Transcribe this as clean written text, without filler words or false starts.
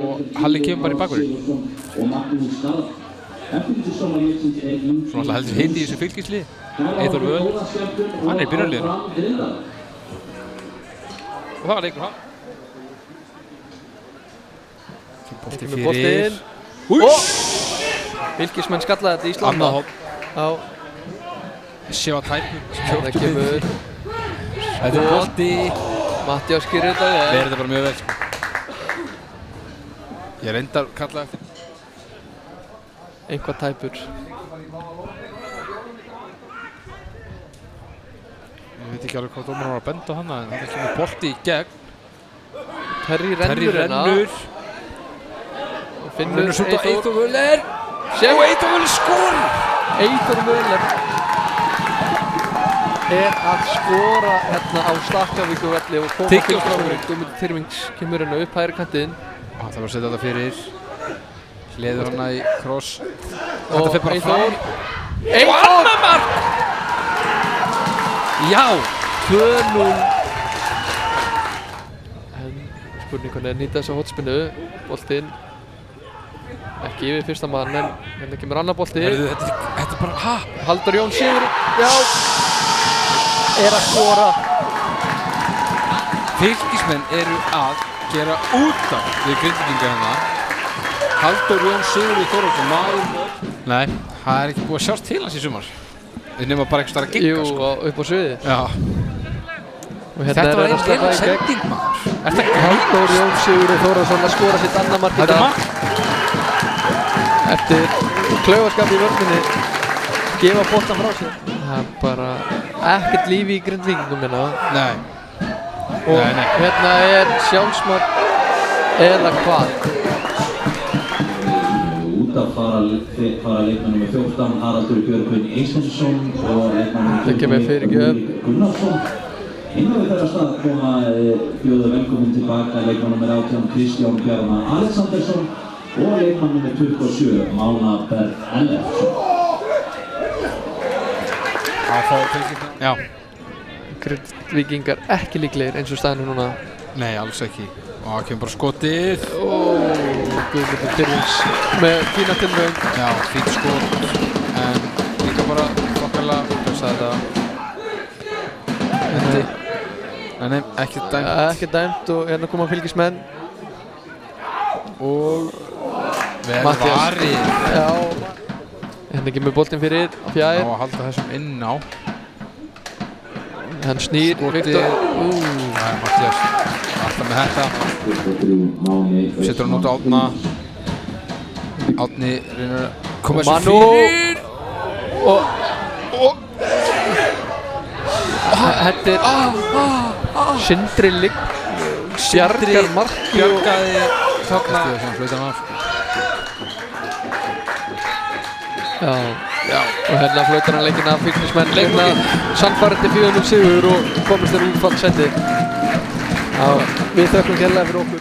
og Halli kemur bara í bakvörðin. Svona alltaf heldur heiti í þessu fylgisli. Eyþór Völ, hann í byrjunarliðinu. Og það var leikur hann. Bolti fyrir. Fylkismenn skallaði þetta í slanda. Já. Sjá tæpur. Það kemur. Þetta er bolti. Mattiás skýrir þetta. Verður þetta bara mjög vel, sko. Ég reyndar kallaði eftir. Eitthvað tæpur. Ég veit ekki alveg hvað dómarinn var að benda á hana, en það kemur bolti í gegn. Terri Terri rennur. Finnur Eyþór Völler. Og Eyþór Völler skora! Eyþór Völler að skora hérna á Stakkavíkurvelli og koma fylgfrámurinn. Guðmundur Tyrfings kemur hérna upp hægri kantinn. Það var að setja þetta fyrir. Hleður hana í kross. Þetta fer bara fram. Og annað mark! Já! 2-0. En spurningunni er nýta þessa hotspinnu. Boltinn ekki yfir fyrsta mann, en hérna kemur annar bolti. Þetta er bara, hæ? Halldór Jón Sigur, já, er að skora. Fylkismenn eru að gera út af við Grindvíkinga hérna. Halldór Jón Sigurður Þórðarsson, maður. Nei, það er ekki búið að sjást til hans í sumar. Við nefnum bara eitthvað að gigga, Jú, sko. upp á sviði. Já. Þetta var einn sending, maður. Halldór Jón Sigurður Þórðarsson að skora sitt annað mark í dag. Þetta er mark. Eftir klaufaskap í vörninni, gefa boltan frá sér. Það er bara ekkert líf í Grindvíkingum hérna. Nei. Og hérna er sjálfsmark eða hvað? Út að fara leikmann nr. 14 Haraldur Björgvin Eysteinsson og leikmann nr. 14 Gunnarsson. Innan við þeirra stað koma bjóða velkomin tilbaka leikmann nr. 18 Kristján Bjarma Alexandersson og leikmann nr. 27 Mána Berg Ellefsson. Já. Grindvíkingar ekki líklegir eins og staðinu núna. Nei, alls ekki. Og það kemur bara skotið. Guðmundur Tyrfings með fína tilraun. Já, fínt skot. En líka bara þokkalega útlösa þetta. Nei, ekki dæmt. Ekki dæmt og hérna koma fylgismenn. Og vel Mattiás. varið. Já. Hérna kemur boltinn fyrir Fjær. Á að halda þessum inn á. Hann snýr Skotið. Það er Mattiás. Alltaf með þetta. Setur hann út á Árna. Árni reynir að koma þessu fyrir. Og þetta er Sindri Ligg bjargar marki Bjargaði þarna. Já, og hérna flautar hann leikinn af fylgismenn leikna sannfærandi 4-0 sigur og komist þér úr fallseti. Við þökkum hérlega fyrir okkur.